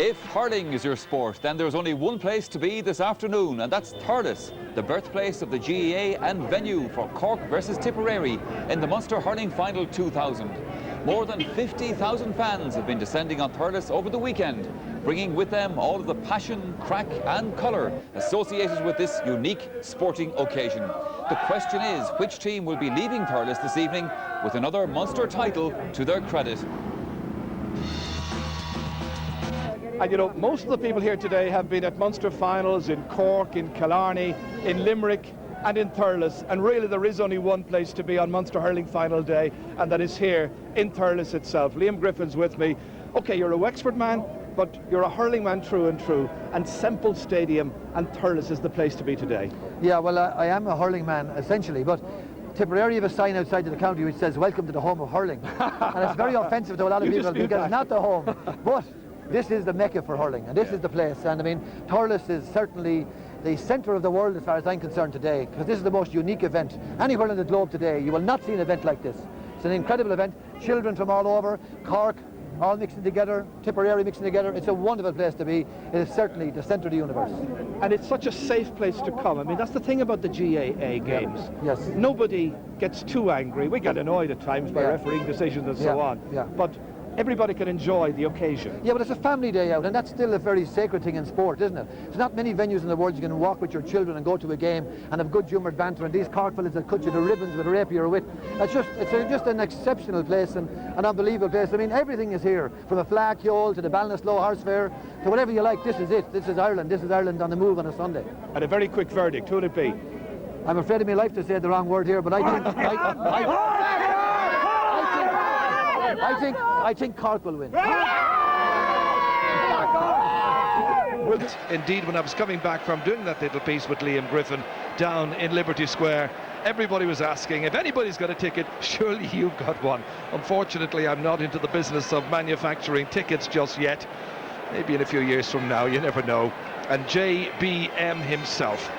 If hurling is your sport, then there's only one place to be this afternoon, and that's Thurles, the birthplace of the GAA and venue for Cork versus Tipperary in the Munster Hurling Final 2000. More than 50,000 fans have been descending on Thurles over the weekend, bringing with them all of the passion, crack and colour associated with this unique sporting occasion. The question is, which team will be leaving Thurles this evening with another Munster title to their credit? And you know, most of the people here today have been at Munster finals in Cork, in Killarney, in Limerick and in Thurles, and really there is only one place to be on Munster Hurling final day, and that is here in Thurles itself. Liam Griffin's with me. Okay, you're a Wexford man, but you're a hurling man through and through, and Semple Stadium and Thurles is the place to be today. Yeah, well, I am a hurling man essentially, but Tipperary have a sign outside of the county which says "Welcome to the home of hurling," and it's very offensive to a lot of people because it's not the home, but this is the mecca for hurling, and this is the place. And I mean, Thurles is certainly the centre of the world as far as I'm concerned today, because this is the most unique event anywhere on the globe today. You will not see an event like this. It's an incredible event. Children from all over, Cork all mixing together, Tipperary mixing together. It's a wonderful place to be. It is certainly the centre of the universe. And it's such a safe place to come. I mean, that's the thing about the GAA games. Yes. Nobody gets too angry. We get annoyed at times by refereeing decisions and so on. Yeah. But everybody can enjoy the occasion. Yeah, but it's a family day out, and that's still a very sacred thing in sport, isn't it? There's not many venues in the world you can walk with your children and go to a game and have good humoured banter, and these Cork fellas that cut you the ribbons with a rapier wit. It's just an exceptional place and an unbelievable place. I mean, everything is here, from a flag yole to the Ballinasloe Horse Fair to whatever you like. This is it. This is Ireland. This is Ireland on the move on a Sunday. And a very quick verdict, who would it be? I'm afraid of my life to say the wrong word here, but I think Cork will win. Well, indeed, when I was coming back from doing that little piece with Liam Griffin down in Liberty Square, everybody was asking, if anybody's got a ticket, surely you've got one. Unfortunately, I'm not into the business of manufacturing tickets just yet. Maybe in a few years from now, you never know. And JBM himself,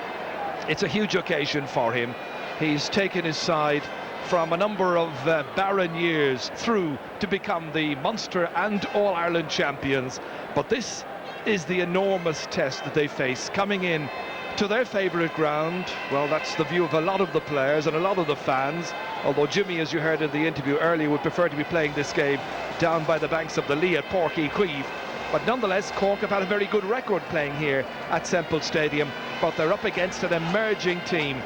it's a huge occasion for him. He's taken his side from a number of barren years through to become the Munster and All-Ireland champions. But this is the enormous test that they face, coming in to their favourite ground. Well, that's the view of a lot of the players and a lot of the fans, although Jimmy, as you heard in the interview earlier, would prefer to be playing this game down by the banks of the Lee at Páirc Uí Chaoimh. But nonetheless, Cork have had a very good record playing here at Semple Stadium, but they're up against an emerging team.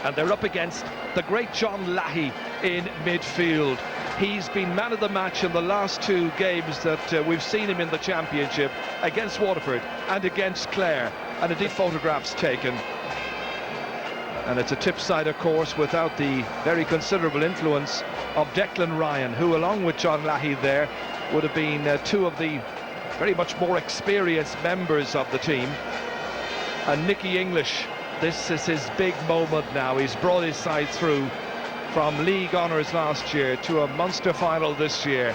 And they're up against the great John Lahey in midfield. He's been man of the match in the last two games that we've seen him in the championship, against Waterford and against Clare, and indeed photographs taken. And it's a tip side, of course, without the very considerable influence of Declan Ryan, who, along with John Lahey there, would have been two of the very much more experienced members of the team. And Nicky English, this is his big moment now. He's brought his side through from league honours last year to a Munster final this year.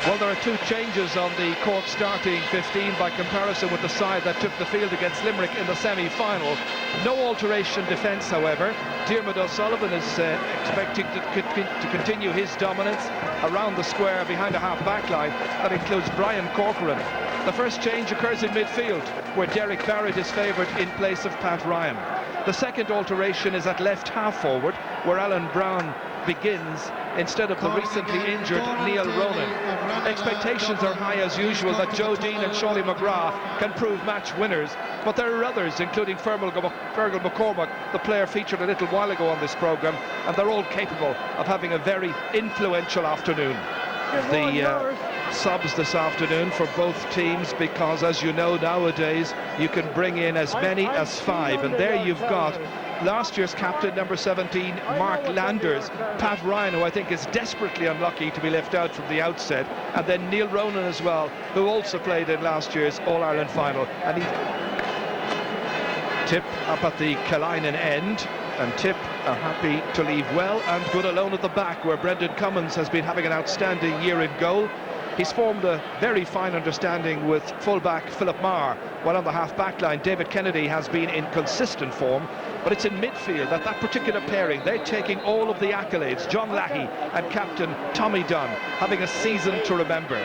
Well, there are two changes on the Cork starting 15 by comparison with the side that took the field against Limerick in the semi-final. No alteration defence, however. Diarmuid O'Sullivan is expecting to continue his dominance around the square behind a half-back line. That includes Brian Corcoran. The first change occurs in midfield, where Derek Barrett is favoured in place of Pat Ryan. The second alteration is at left half-forward, where Alan Brown begins instead of the recently injured Neil Ronan. Expectations are high as usual that Joe Dean and Shawley McGrath can prove match winners, but there are others, including Fergal McCormack, the player featured a little while ago on this programme, and they're all capable of having a very influential afternoon. The subs this afternoon for both teams, because as you know nowadays you can bring in as many as 5, and there you've got last year's captain, number 17, Mark Landers, Pat Ryan, who I think is desperately unlucky to be left out from the outset, and then Neil Ronan as well, who also played in last year's All-Ireland final. And Tip up at the Killarney end, and Tip are happy to leave well and good alone at the back, where Brendan Cummins has been having an outstanding year in goal. He's formed a very fine understanding with fullback Philip Maher, while on the half-back line David Kennedy has been in consistent form. But it's in midfield that particular pairing, they're taking all of the accolades. John Lahey and captain Tommy Dunn having a season to remember.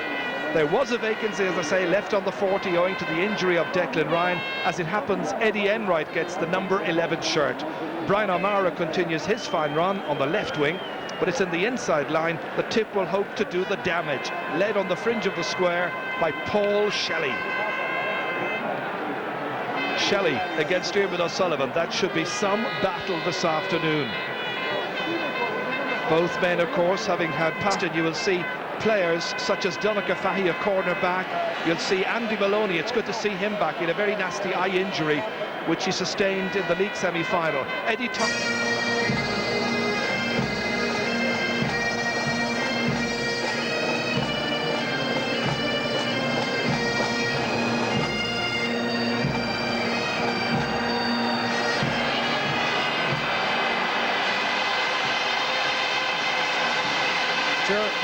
There was a vacancy, as I say, left on the 40 owing to the injury of Declan Ryan. As it happens, Eddie Enright gets the number 11 shirt. Brian O'Mara continues his fine run on the left wing, but it's in the inside line that Tip will hope to do the damage. Led on the fringe of the square by Paul Shelley. Shelley against Dermot O'Sullivan. That should be some battle this afternoon. Both men, of course, having had past, and you will see players such as Donnacha Fahy, a corner back. You'll see Andy Maloney. It's good to see him back. He had a very nasty eye injury which he sustained in the league semi-final. Eddie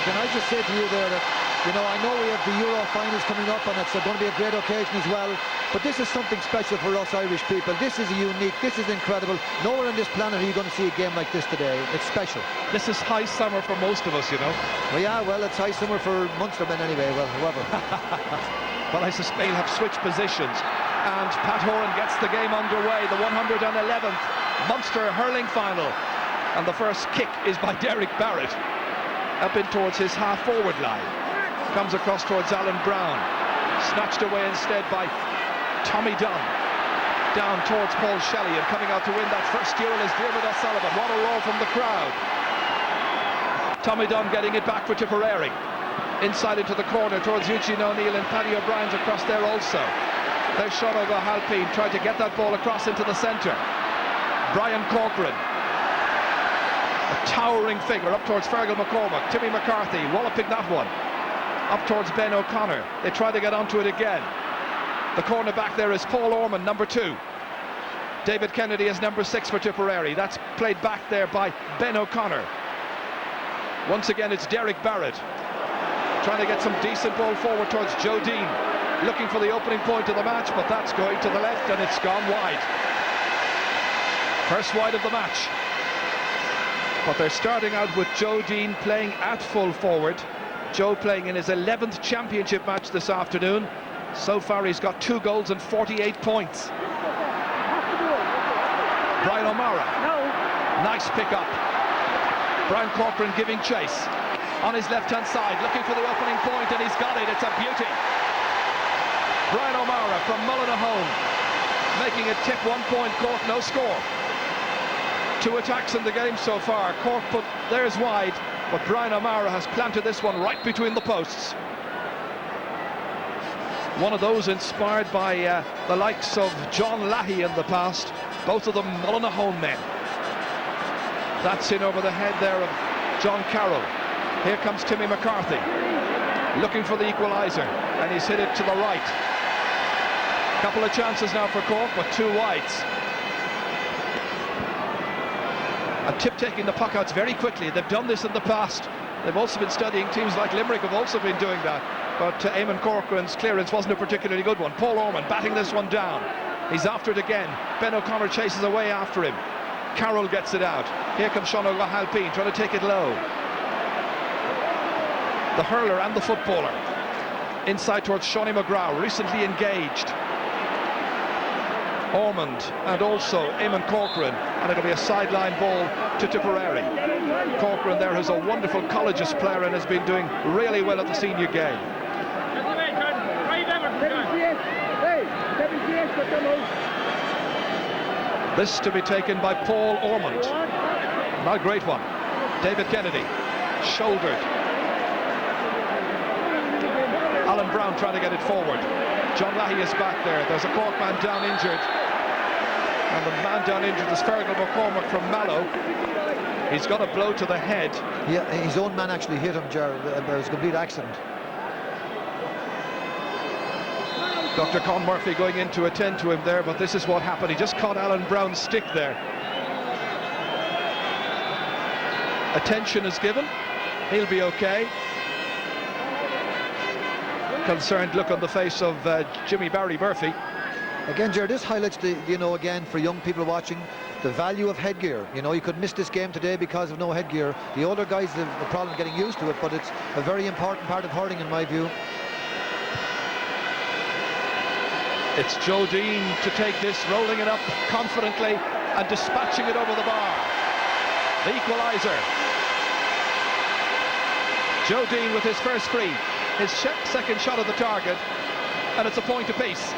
Can I just say to you there that, you know, I know we have the Euro finals coming up and it's going to be a great occasion as well, but this is something special for us Irish people. This is unique, this is incredible. Nowhere on this planet are you going to see a game like this today. It's special. This is high summer for most of us, you know. Well, yeah, well, it's high summer for Munster men anyway, well, whoever. Well, I suspect they'll have switched positions, and Pat Horan gets the game underway, the 111th Munster hurling final, and the first kick is by Derek Barrett. Up in towards his half-forward line. Comes across towards Alan Brown. Snatched away instead by Tommy Dunn. Down towards Paul Shelley, and coming out to win that first duel is Dermot O'Sullivan. What a roar from the crowd. Tommy Dunn getting it back for Tipperary. Inside into the corner towards Eugene O'Neill, and Paddy O'Brien's across there also. There's Sean O'Halpine trying to get that ball across into the centre. Brian Corcoran. A towering figure up towards Fergal McCormack. Timmy McCarthy walloping that one. Up towards Ben O'Connor. They try to get onto it again. The corner back there is Paul Orman, number 2. David Kennedy is number 6 for Tipperary. That's played back there by Ben O'Connor. Once again it's Derek Barrett trying to get some decent ball forward towards Joe Dean, looking for the opening point of the match, but that's going to the left and it's gone wide. First wide of the match. But they're starting out with Joe Dean playing at full forward. Joe playing in his 11th championship match this afternoon. So far he's got 2 goals and 48 points. Brian O'Mara. Nice pick up. Brian Corcoran giving chase. On his left-hand side, looking for the opening point, and he's got it. It's a beauty. Brian O'Mara from Mullinahone, making it Tip 1 point, Cork no score. 2 attacks in the game so far. Cork, but there's wide, but Brian O'Mara has planted this one right between the posts. One of those inspired by the likes of John Lahey in the past, both of them Mullinahone men. That's in over the head there of John Carroll. Here comes Timmy McCarthy, looking for the equaliser, and he's hit it to the right. Couple of chances now for Cork, but 2 wides. And Tip taking the puck outs very quickly. They've done this in the past. They've also been studying. Teams like Limerick have also been doing that. But Eamon Corcoran's clearance wasn't a particularly good one. Paul Orman batting this one down. He's after it again. Ben O'Connor chases away after him. Carroll gets it out. Here comes Sean O'Halpine trying to take it low. The hurler and the footballer. Inside towards Shawnee McGraw, recently engaged. Ormond and also Eamon Corcoran, and it'll be a sideline ball to Tipperary. Corcoran there, who's a wonderful collegiate player and has been doing really well at the senior game. This to be taken by Paul Ormond. Not a great one. David Kennedy, shouldered. Alan Brown trying to get it forward. John Lahey is back there. There's a Cork man down injured. And the man down injured is Fergal McCormack from Mallow. He's got a blow to the head. Yeah, his own man actually hit him, Ger. There was a complete accident. Dr. Con Murphy going in to attend to him there, but this is what happened. He just caught Alan Brown's stick there. Attention is given. He'll be okay. Concerned look on the face of Jimmy Barry Murphy. Again, Ger, this highlights the, you know, again for young people watching, the value of headgear. You know, you could miss this game today because of no headgear. The older guys have a problem getting used to it, but it's a very important part of hurling in my view. It's Joe Dean to take this, rolling it up confidently and dispatching it over the bar. The equaliser. Joe Dean with his first free, his second shot at the target, and it's a point apiece.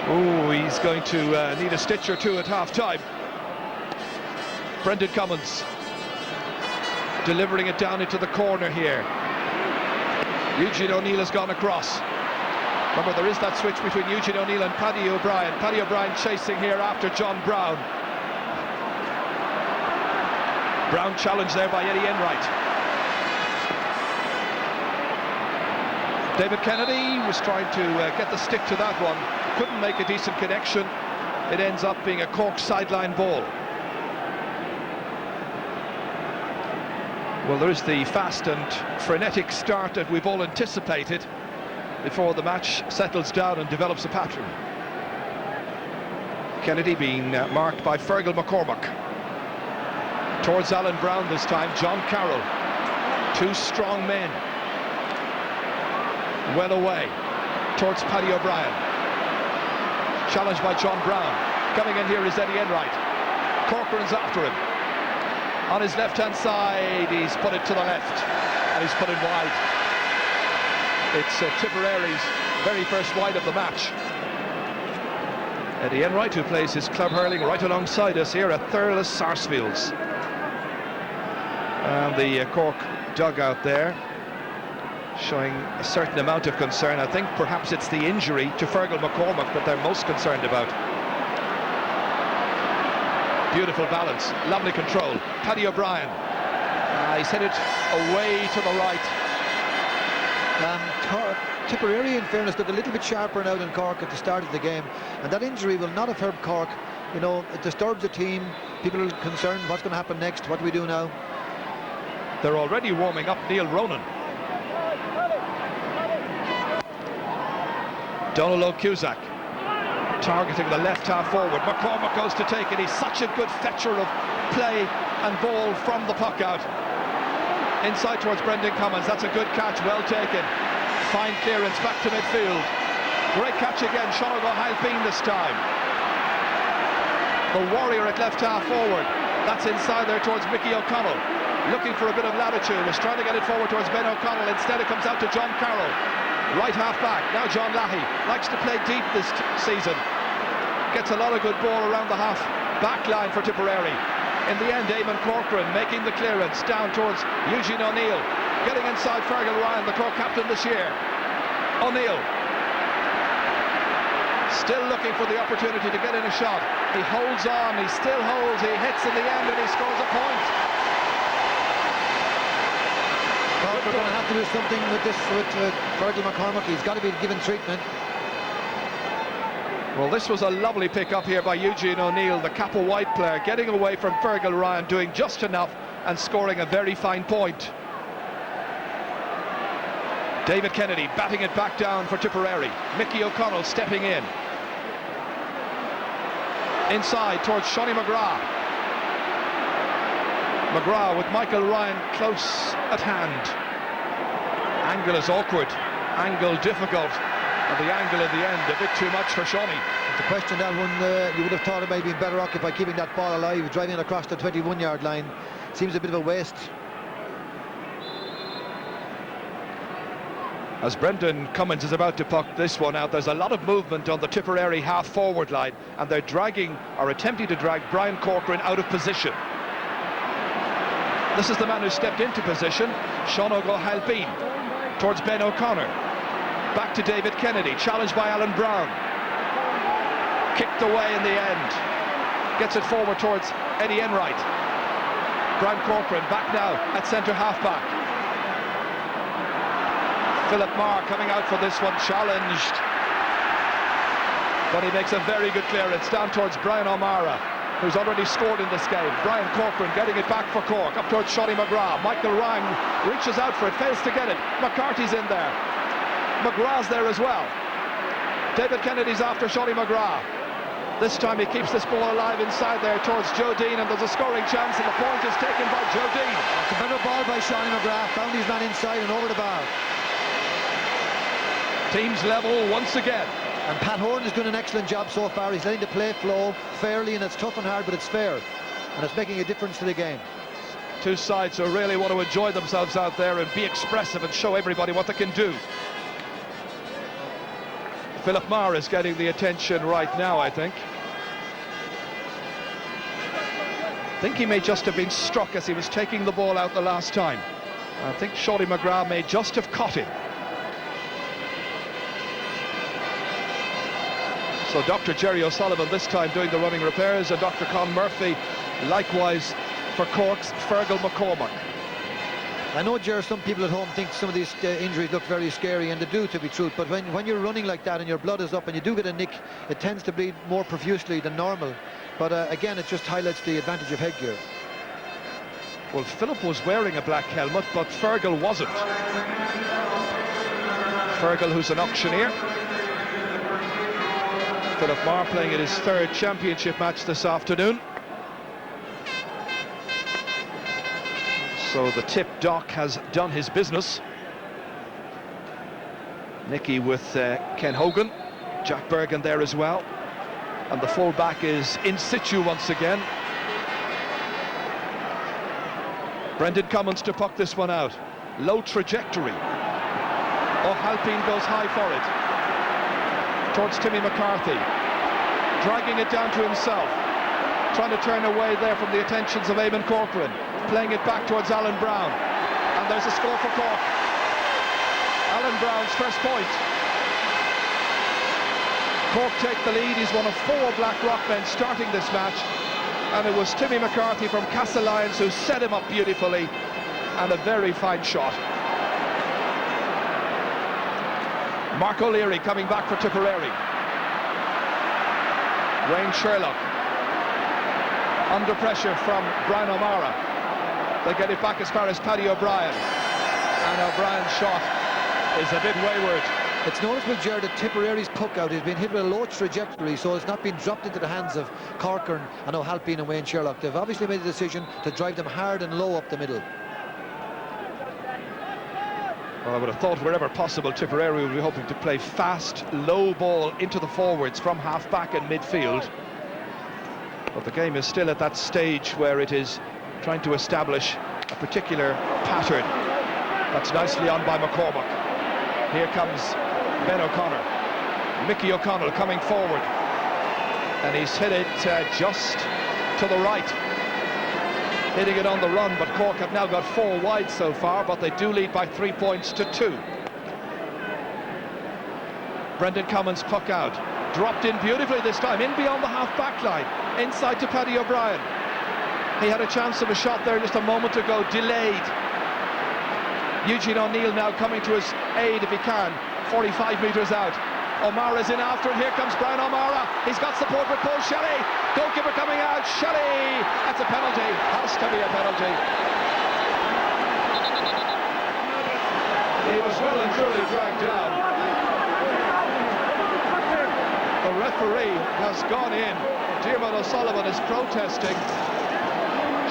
Oh, he's going to need a stitch or two at half-time. Brendan Cummins delivering it down into the corner here. Eugene O'Neill has gone across. Remember, there is that switch between Eugene O'Neill and Paddy O'Brien. Paddy O'Brien chasing here after John Brown. Brown challenged there by Eddie Enright. David Kennedy was trying to get the stick to that one. Couldn't make a decent connection. It ends up being a Cork sideline ball. Well, there is the fast and frenetic start that we've all anticipated before the match settles down and develops a pattern. Kennedy being marked by Fergal McCormack. Towards Alan Brown this time, John Carroll. Two strong men. Well away. Towards Paddy O'Brien. Challenged by John Brown. Coming in here is Eddie Enright. Corcoran's after him. On his left-hand side, he's put it to the left, and he's put it wide. It's Tipperary's very first wide of the match. Eddie Enright, who plays his club hurling right alongside us here at Thurles Sarsfields. And the Cork dugout there, showing a certain amount of concern. I think perhaps it's the injury to Fergal McCormack that they're most concerned about. Beautiful balance, lovely control. Paddy O'Brien, he's headed away to the right. Tipperary, in fairness, looked a little bit sharper now than Cork at the start of the game, and that injury will not have hurt Cork. You know, it disturbs the team. People are concerned, what's going to happen next? What do we do now? They're already warming up Neil Ronan. Donald O'Cusack targeting the left half forward. McCormack goes to take it. He's such a good fetcher of play and ball from the puck out. Inside towards Brendan Cummins. That's a good catch, well taken. Fine clearance back to midfield. Great catch again, Sean O'Halpine this time. The warrior at left half forward. That's inside there towards Mickey O'Connell. Looking for a bit of latitude. Was trying to get it forward towards Ben O'Connell. Instead it comes out to John Carroll. Right half back. Now John Lahey likes to play deep this season. Gets a lot of good ball around the half back line for Tipperary. In the end, Eamon Corcoran making the clearance down towards Eugene O'Neill. Getting inside Fergal Ryan, the Cork captain this year. O'Neill. Still looking for the opportunity to get in a shot. He holds on, he still holds, he hits in the end and he scores a point. Cork are going to have to do something with this, with Fergal McCormack. He's got to be given treatment. Well, this was a lovely pick-up here by Eugene O'Neill, the Capel White player, getting away from Fergal Ryan, doing just enough and scoring a very fine point. David Kennedy batting it back down for Tipperary. Mickey O'Connell stepping in. Inside towards Shonny McGrath. McGrath with Michael Ryan close at hand. Angle is awkward, angle difficult. And the angle at the end, a bit too much for Shonny. To question that one, you would have thought it might be better occupied keeping that ball alive, driving it across the 21-yard line. Seems a bit of a waste. As Brendan Cummins is about to puck this one out, there's a lot of movement on the Tipperary half-forward line, and they're dragging, or attempting to drag, Brian Corcoran out of position. This is the man who stepped into position, Sean O'Halpine, towards Ben O'Connor. Back to David Kennedy, challenged by Alan Brown. Kicked away in the end. Gets it forward towards Eddie Enright. Brian Corcoran back now at centre half-back. Philip Marr coming out for this one, challenged. But he makes a very good clearance down towards Brian O'Mara, who's already scored in this game. Brian Corcoran getting it back for Cork, up towards Shonny McGrath. Michael Ryan reaches out for it, fails to get it. McCarthy's in there. McGrath's there as well. David Kennedy's after Shonny McGrath. This time he keeps this ball alive inside there towards Joe Dean, and there's a scoring chance, and the point is taken by Joe Dean. It's a better ball by Shonny McGrath, found his man inside and over the bar. Teams level once again. And Pat Horan is doing an excellent job so far. He's letting the play flow fairly, and it's tough and hard, but it's fair. And it's making a difference to the game. Two sides who really want to enjoy themselves out there and be expressive and show everybody what they can do. Philip Maher is getting the attention right now, I think. I think he may just have been struck as he was taking the ball out the last time. I think Shorty McGrath may just have caught him. So Dr. Jerry O'Sullivan this time doing the running repairs, and Dr. Con Murphy likewise for Cork's Fergal McCormack. I know, Ger, some people at home think some of these injuries look very scary, and they do, to be truth, but when you're running like that and your blood is up and you do get a nick, it tends to bleed more profusely than normal. But again, it just highlights the advantage of headgear. Well, Philip was wearing a black helmet, but Fergal wasn't. Fergal, who's an auctioneer. Philip Maher playing in his third championship match this afternoon. So the tip doc has done his business. Nicky with Ken Hogan, Jack Bergen there as well. And the full-back is in situ once again. Brendan Cummins to puck this one out. Low trajectory. O'Halpine goes high for it. Towards Timmy McCarthy. Dragging it down to himself. Trying to turn away there from the attentions of Eamon Corcoran. Playing it back towards Alan Brown. And there's a score for Cork. Alan Brown's first point. Cork take the lead. He's one of 4 Black Rock men starting this match. And it was Timmy McCarthy from Castle Lyons who set him up beautifully. And a very fine shot. Mark O'Leary coming back for Tipperary. Wayne Sherlock. Under pressure from Brian O'Mara. They get it back as far as Paddy O'Brien. And O'Brien's shot is a bit wayward. It's noticeable, Ger, that Tipperary's puck out has been hit with a low trajectory, so it's not been dropped into the hands of Corcoran and O'Halpine and Wayne Sherlock. They've obviously made a decision to drive them hard and low up the middle. Well, I would have thought wherever possible Tipperary would be hoping to play fast, low ball into the forwards from half-back and midfield. But the game is still at that stage where it is trying to establish a particular pattern. That's nicely on by McCormack. Here comes Ben O'Connor. Mickey O'Connell coming forward. And he's hit it just to the right. Hitting it on the run, but Cork have now got 4 wide so far, but they do lead by 3 points to 2. Brendan Cummins puck out. Dropped in beautifully this time, in beyond the half-back line. Inside to Paddy O'Brien. He had a chance of a shot there just a moment ago, delayed. Eugene O'Neill now coming to his aid if he can, 45 metres out. O'Mara's in after, and here comes Brian O'Mara. He's got support with Paul Shelley. Goalkeeper coming out, Shelley. That's a penalty, has to be a penalty. He was well and truly dragged down. The referee has gone in. Diarmuid O'Sullivan is protesting.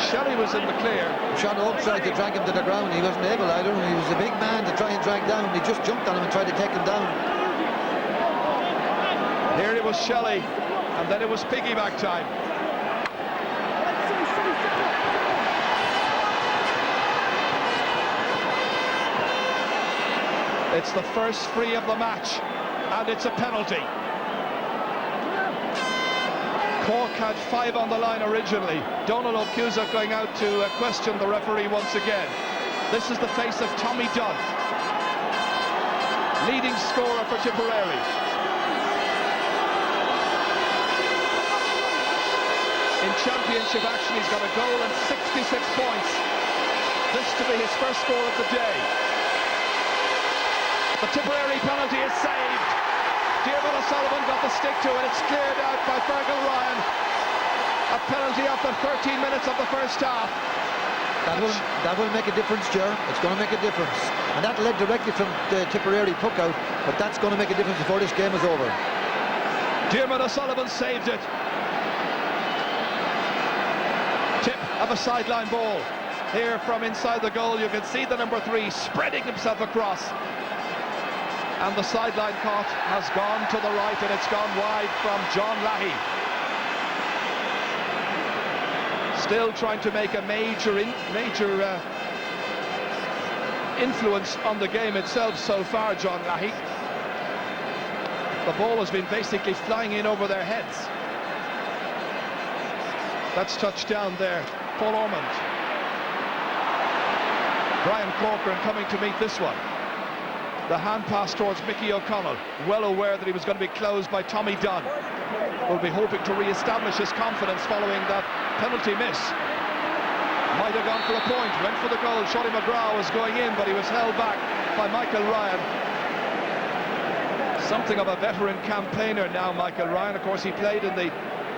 Shelley was in the clear. Sean Oak tried to drag him to the ground. He wasn't able either. He was a big man to try and drag down. He just jumped on him and tried to take him down. Here it was Shelley, and then it was piggyback time. It's the first free of the match, and it's a penalty. Cork had 5 on the line originally. Donald O'Cusack going out to question the referee once again. This is the face of Tommy Dunn, leading scorer for Tipperary. In championship action, he's got a goal and 66 points. This to be his first score of the day. The Tipperary penalty is saved. Diarmuid O'Sullivan got the stick to it. It's cleared out by Fergal Ryan. A penalty after 13 minutes of the first half. That will make a difference, Ger. It's going to make a difference. And that led directly from the Tipperary puck out, but that's going to make a difference before this game is over. Diarmuid O'Sullivan saved it. Tip of a sideline ball. Here from inside the goal, you can see the number 3 spreading himself across. And the sideline cut has gone to the right, and it's gone wide from John Lahey. Still trying to make a major influence on the game itself so far, John Lahey. The ball has been basically flying in over their heads. That's touchdown there, Paul Ormond. Brian Corcoran coming to meet this one. The hand pass towards Mickey O'Connell, well aware that he was going to be closed by Tommy Dunn. Will be hoping to re-establish his confidence following that penalty miss. Might have gone for a point, went for the goal. Shorty McGrath was going in, but he was held back by Michael Ryan. Something of a veteran campaigner now, Michael Ryan. Of course, he played in the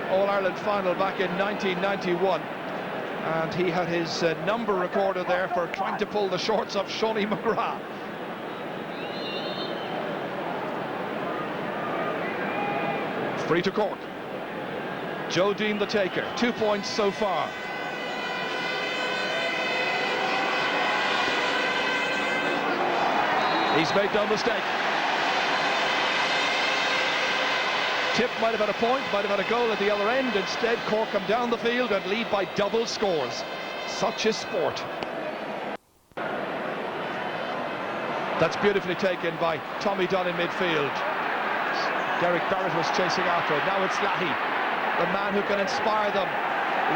All-Ireland final back in 1991. And he had his number recorded there for trying to pull the shorts off Shorty McGrath. Free to Cork. Joe Dean the taker, 2 points so far. He's made no mistake. Tip might have had a point, might have had a goal at the other end. Instead, Cork come down the field and lead by double scores. Such is sport. That's beautifully taken by Tommy Dunn in midfield. Derek Barrett was chasing after it. Now it's Lahey, the man who can inspire them.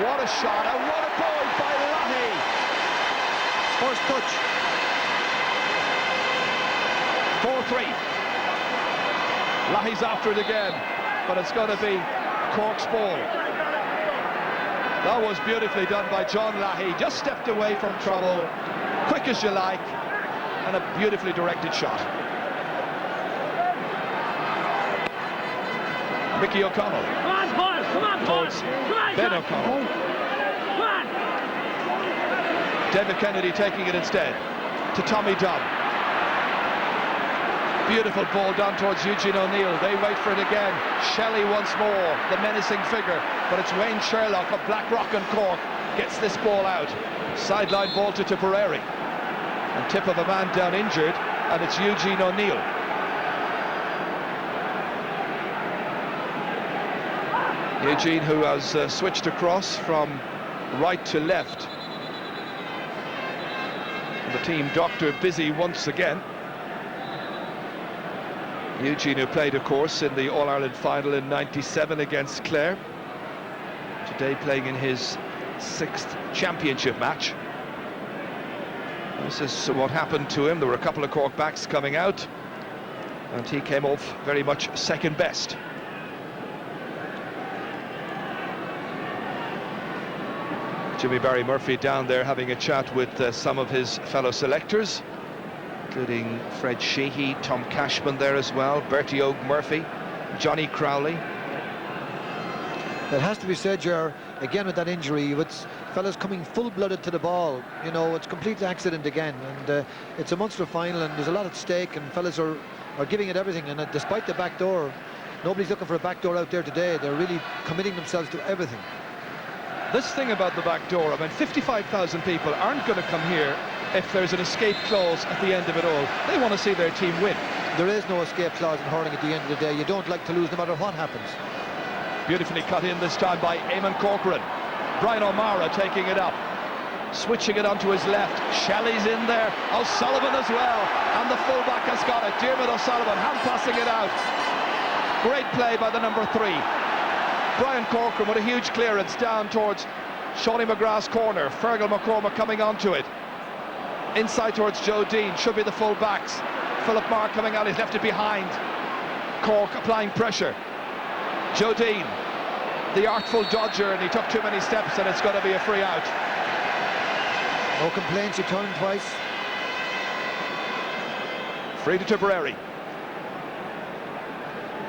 What a shot, and what a point by Lahey. First touch. 4-3. Lahey's after it again, but it's going to be Cork's ball. That was beautifully done by John Lahey. Just stepped away from trouble, quick as you like, and a beautifully directed shot. Mickey O'Connell. Come on, boys! Come on, boys! Come on, Ben O'Connell. Come on! David Kennedy taking it instead to Tommy Dunn. Beautiful ball down towards Eugene O'Neill. They wait for it again. Shelley once more, the menacing figure, but it's Wayne Sherlock of Blackrock and Cork gets this ball out. Sideline ball to Tipperary. And tip of a man down injured, and it's Eugene O'Neill. Eugene, who has switched across from right to left. And the team doctor busy once again. Eugene, who played, of course, in the All-Ireland final in '97 against Clare. Today playing in his 6th championship match. This is what happened to him. There were a couple of Cork backs coming out, and he came off very much second best. Jimmy Barry Murphy down there having a chat with some of his fellow selectors, including Fred Sheehy, Tom Cashman there as well, Bertie Oak Murphy, Johnny Crowley. It has to be said, Ger, again with that injury, with fellas coming full-blooded to the ball, you know, it's complete accident again, and it's a Munster final and there's a lot at stake, and fellas are giving it everything, and despite the back door, nobody's looking for a back door out there today. They're really committing themselves to everything. This thing about the back door, I mean, 55,000 people aren't going to come here if there's an escape clause at the end of it all. They want to see their team win. There is no escape clause in hurling at the end of the day. You don't like to lose no matter what happens. Beautifully cut in this time by Eamon Corcoran. Brian O'Mara taking it up, switching it onto his left. Shelley's in there, O'Sullivan as well, and the fullback has got it. Diarmuid O'Sullivan hand passing it out. Great play by the number 3. Brian Corcoran with a huge clearance down towards Shorty McGrath's corner. Fergal McCormack coming onto it. Inside towards Joe Dean, should be the full backs. Philip Marr coming out, he's left it behind. Cork applying pressure. Joe Dean, the artful dodger, and he took too many steps, and it's going to be a free out. No complaints, he turned twice. Free to Tipperary.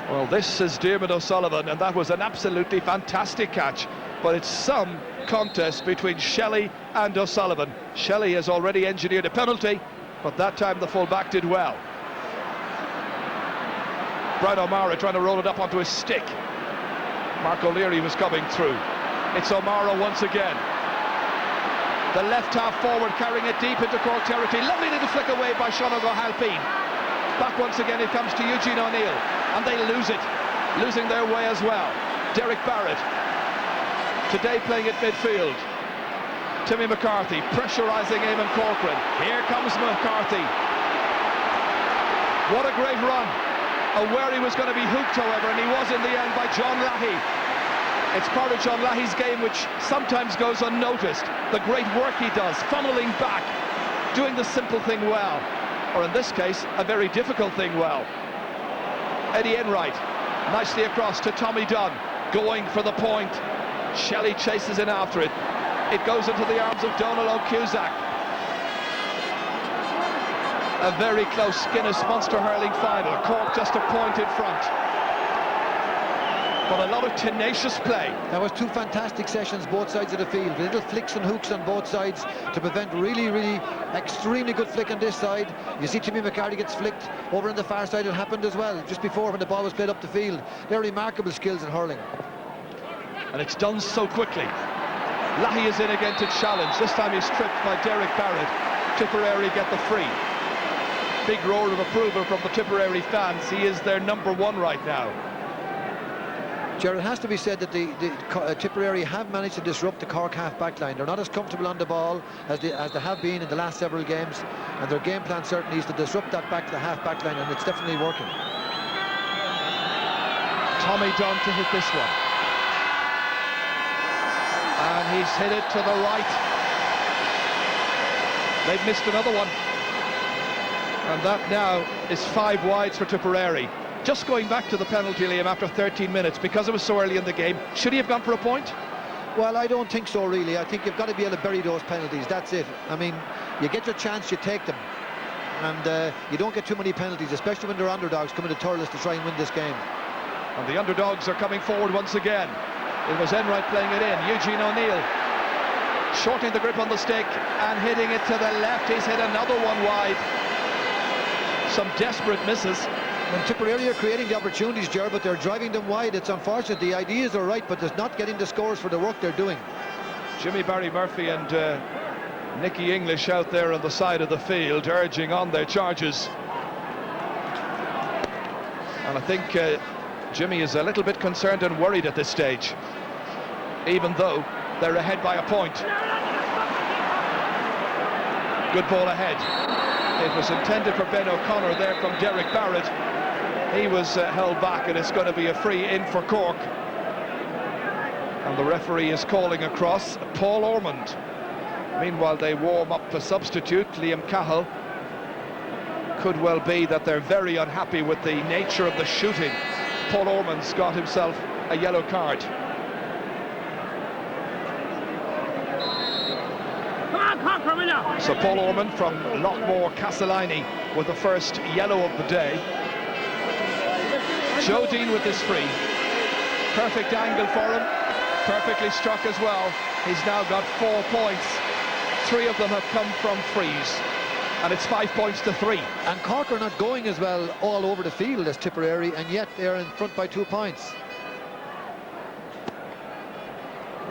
Well, this is Diarmuid O'Sullivan, and that was an absolutely fantastic catch, but it's some contest between Shelley and O'Sullivan. Shelley has already engineered a penalty, but that time the full-back did well. Brian O'Mara trying to roll it up onto his stick. Mark O'Leary was coming through. It's O'Mara once again. The left half forward carrying it deep into Cork territory. Lovely little flick away by Sean O'Halpine. Back once again it comes to Eugene O'Neill, and they lose it, losing their way as well. Derek Barrett, today playing at midfield. Timmy McCarthy pressurising Eamon Corcoran. Here comes McCarthy. What a great run. Aware he was going to be hooked, however, and he was in the end by John Lahey. It's part of John Lahey's game which sometimes goes unnoticed. The great work he does, funneling back, doing the simple thing well, or in this case, a very difficult thing well. Eddie Enright, nicely across to Tommy Dunn, going for the point. Shelley chases in after it. It goes into the arms of Donal O'Cusack. A very close Guinness Munster Hurling final. Cork just a point in front. But a lot of tenacious play. That was two fantastic sessions, both sides of the field. Little flicks and hooks on both sides to prevent really extremely good flick on this side. You see Timmy McCarthy gets flicked over on the far side. It happened as well, just before when the ball was played up the field. They're remarkable skills in hurling. And it's done so quickly. Lahey is in again to challenge. This time he's tripped by Derek Barrett. Tipperary get the free. Big roar of approval from the Tipperary fans. He is their #1 right now. Gerald, it has to be said that the Tipperary have managed to disrupt the Cork half-back line. They're not as comfortable on the ball as they have been in the last several games, and their game plan certainly is to disrupt that back to the half-back line, and it's definitely working. Tommy Dunn to hit this one. And he's hit it to the right. They've missed another one. And that now is 5 wides for Tipperary. Just going back to the penalty, Liam, after 13 minutes, because it was so early in the game, should he have gone for a point? Well, I don't think so, really. I think you've got to be able to bury those penalties. That's it. I mean, you get your chance, you take them. And you don't get too many penalties, especially when they're underdogs coming to Thurles to try and win this game. And the underdogs are coming forward once again. It was Enright playing it in. Eugene O'Neill shortening the grip on the stick and hitting it to the left. He's hit another one wide. Some desperate misses. When Tipperary are creating the opportunities, Gerard, but they're driving them wide. It's unfortunate. The ideas are right, but they're not getting the scores for the work they're doing. Jimmy Barry Murphy and Nicky English out there on the side of the field urging on their charges. And I think Jimmy is a little bit concerned and worried at this stage, even though they're ahead by a point. Good ball ahead. It was intended for Ben O'Connor there from Derek Barrett. He was held back, and it's going to be a free in for Cork. And the referee is calling across. Paul Ormond. Meanwhile, they warm up the substitute, Liam Cahill. Could well be that they're very unhappy with the nature of the shooting. Paul Ormond's got himself a yellow card. So Paul Ormond from Lochmore Castleiney with the first yellow of the day. Joe Dean with this free. Perfect angle for him. Perfectly struck as well. He's now got 4 points. 3 of them have come from frees. And it's 5 points to 3. And Cork are not going as well all over the field as Tipperary, and yet they're in front by 2 points.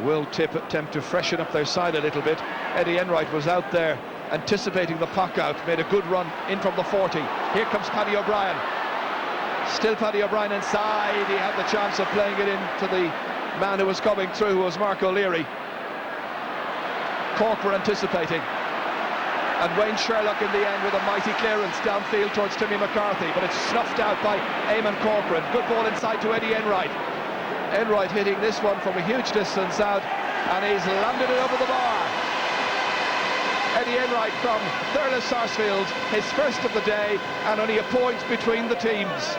Will Tip attempt to freshen up their side a little bit. Eddie Enright was out there anticipating the puck out, made a good run in from the 40. Here comes Paddy O'Brien. Still Paddy O'Brien inside. He had the chance of playing it into the man who was coming through, who was Mark O'Leary. Cork were anticipating. And Wayne Sherlock in the end with a mighty clearance downfield towards Timmy McCarthy, but it's snuffed out by Eamon Corcoran. Good ball inside to Eddie Enright. Enright hitting this one from a huge distance out, and he's landed it over the bar. Eddie Enright from Thurles Sarsfield, his first of the day, and only a point between the teams.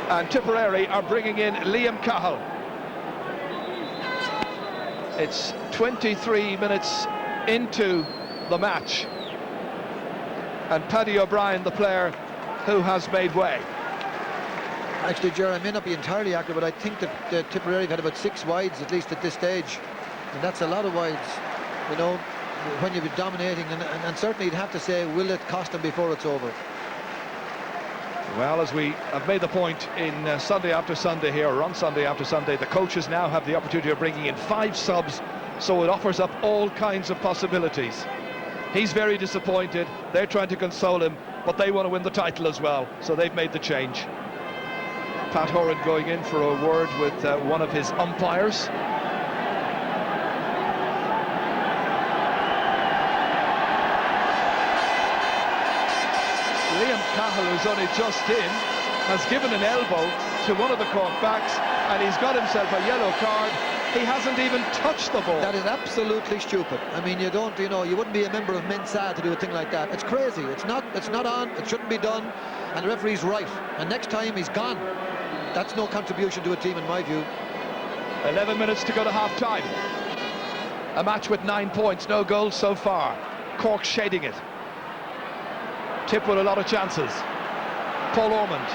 And Tipperary are bringing in Liam Cahill. It's 23 minutes into the match, and Paddy O'Brien, the player who has made way. Actually, Gerard, I may not be entirely accurate, but I think that Tipperary have had about 6 wides at least at this stage, and that's a lot of wides, you know, when you're dominating, and certainly you'd have to say, will it cost them before it's over? Well, as we have made the point in Sunday after Sunday here, or on Sunday after Sunday, the coaches now have the opportunity of bringing in 5 subs, so it offers up all kinds of possibilities. He's very disappointed. They're trying to console him, but they want to win the title as well, so they've made the change. Pat Horan going in for a word with one of his umpires. Liam Cahill, who's only just in, has given an elbow to one of the Cork backs, and he's got himself a yellow card. He hasn't even touched the ball. That is absolutely stupid. I mean, you wouldn't be a member of Mensa to do a thing like that. It's crazy. It's not on. It shouldn't be done. And the referee's right. And next time he's gone. That's no contribution to a team, in my view. 11 minutes to go to half-time. A match with 9 points, no goals so far. Cork shading it. Tip with a lot of chances. Paul Ormond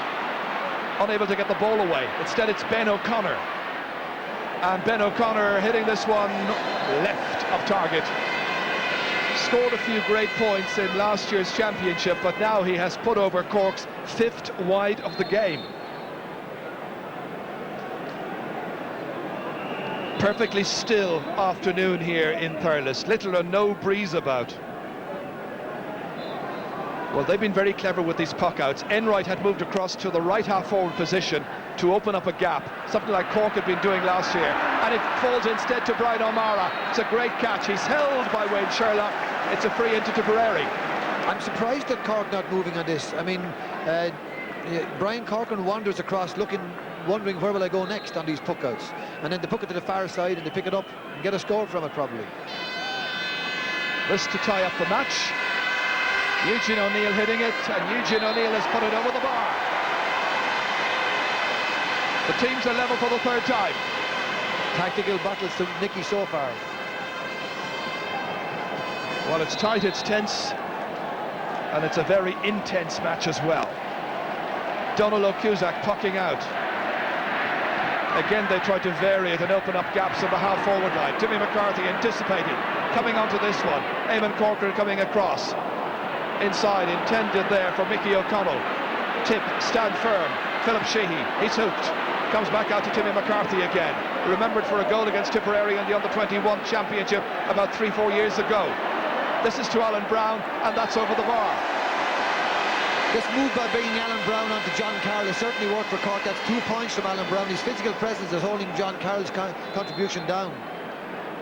unable to get the ball away. Instead, it's Ben O'Connor. And Ben O'Connor hitting this one left of target. Scored a few great points in last year's championship, but now he has put over Cork's 5th wide of the game. Perfectly still afternoon here in Thurles. Little or no breeze about. Well, they've been very clever with these puck-outs. Enright had moved across to the right half-forward position to open up a gap, something like Cork had been doing last year, and it falls instead to Brian O'Mara. It's a great catch. He's held by Wayne Sherlock. It's a free into Tipperary. I'm surprised that Cork not moving on this. I mean, Brian Corcoran wanders across wondering where will I go next on these puck-outs, and then they puck it to the far side and they pick it up and get a score from it probably. This to tie up the match. Eugene O'Neill hitting it, and Eugene O'Neill has put it over the bar. The teams are level for the 3rd time. Tactical battles to Nicky so far. Well, it's tight, it's tense, and it's a very intense match as well. Donald O'Cusack pucking out. Again, they try to vary it and open up gaps on the half-forward line. Timmy McCarthy anticipating, coming onto this one. Eamon Corcoran coming across. Inside, intended there for Mickey O'Connell. Tip, stand firm. Philip Sheehy, he's hooked. Comes back out to Timmy McCarthy again. Remembered for a goal against Tipperary in the Under-21 Championship about 3-4 years ago. This is to Alan Brown, and that's over the bar. This move by bringing Alan Brown onto John Carroll has certainly worked for Cork. That's 2 points from Alan Brown. His physical presence is holding John Carroll's contribution down.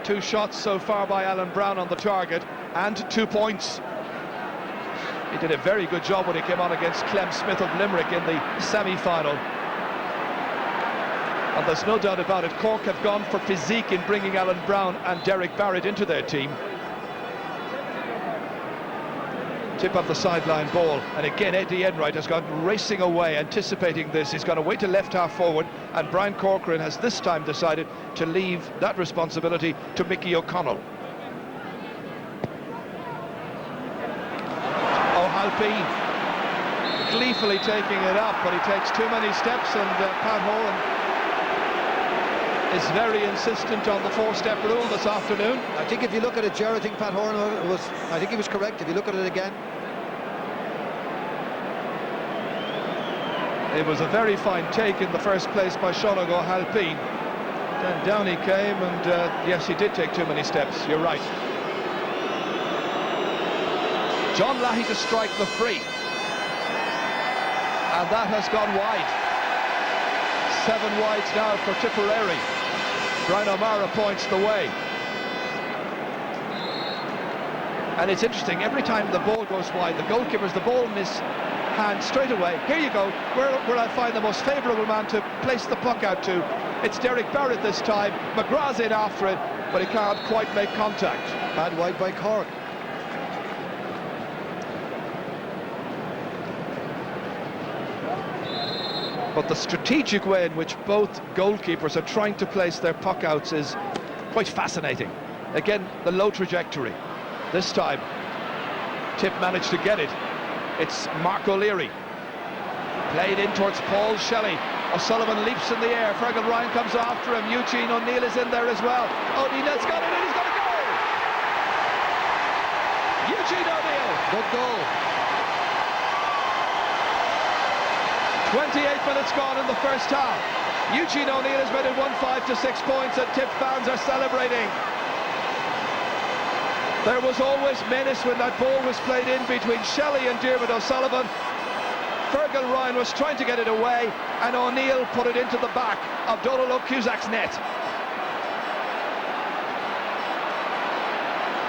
2 shots so far by Alan Brown on the target, and 2 points. He did a very good job when he came on against Clem Smith of Limerick in the semi-final. And there's no doubt about it, Cork have gone for physique in bringing Alan Brown and Derek Barrett into their team. Tip of the sideline ball, and again Eddie Enright has gone racing away, anticipating this. He's gone away to left half forward, and Brian Corcoran has this time decided to leave that responsibility to Mickey O'Connell. O'Halpine gleefully taking it up, but he takes too many steps, and Pat Horan is very insistent on the 4-step rule this afternoon. I think if you look at it, Ger, I think Pat Horan I think he was correct. If you look at it again, it was a very fine take in the first place by Seanad O'Halpine. Then down he came, and yes, he did take too many steps, you're right. John Lahey to strike the free, and that has gone wide. 7 wides now for Tipperary. Brian O'Mara points the way. And it's interesting, every time the ball goes wide, the goalkeepers, the ball miss hand straight away. Here you go, where I find the most favourable man to place the puck out to. It's Derek Barrett this time. McGrath's in after it, but he can't quite make contact. bad wide by Cork. But the strategic way in which both goalkeepers are trying to place their puck-outs is quite fascinating. Again, the low trajectory. This time, Tip managed to get it. It's Mark O'Leary. Played in towards Paul Shelley. O'Sullivan leaps in the air. Fergal Ryan comes after him. Eugene O'Neill is in there as well. O'Neill's got it, and he's got a goal! Eugene O'Neill. Good goal. 28 minutes gone in the first half. Eugene O'Neill has made it 1-5 to 6 points, and Tip fans are celebrating. There was always menace when that ball was played in between Shelley and Diarmuid O'Sullivan. Fergal Ryan was trying to get it away, and O'Neill put it into the back of Donald O'Cusack's net.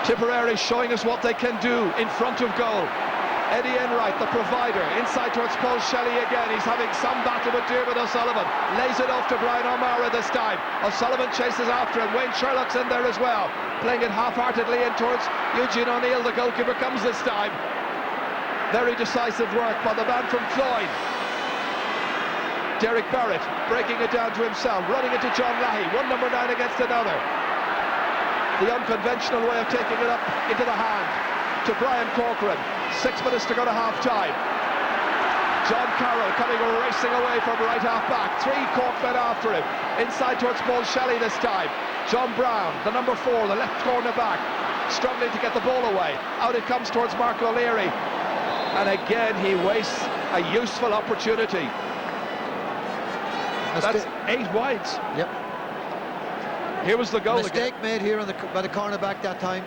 Tipperary showing us what they can do in front of goal. Eddie Enright, the provider, inside towards Paul Shelley again. He's having some battle with Diarmuid O'Sullivan. Lays it off to Brian O'Mara this time. O'Sullivan chases after him. Wayne Sherlock's in there as well. Playing it half-heartedly in towards Eugene O'Neill. The goalkeeper comes this time. Very decisive work by the man from Cloyne. Derek Barrett breaking it down to himself, running it to John Lahey. One number 9 against another. The unconventional way of taking it up into the hand to Brian Corcoran. 6 minutes to go to half-time. John Carroll coming racing away from right half-back. 3 Cork men after him. Inside towards Paul Shelley this time. John Brown, the number 4, the left corner back, struggling to get the ball away. Out it comes towards Mark O'Leary. And again he wastes a useful opportunity. That's 8 wides. Yep. Here was the goal. Mistake made here by the cornerback that time.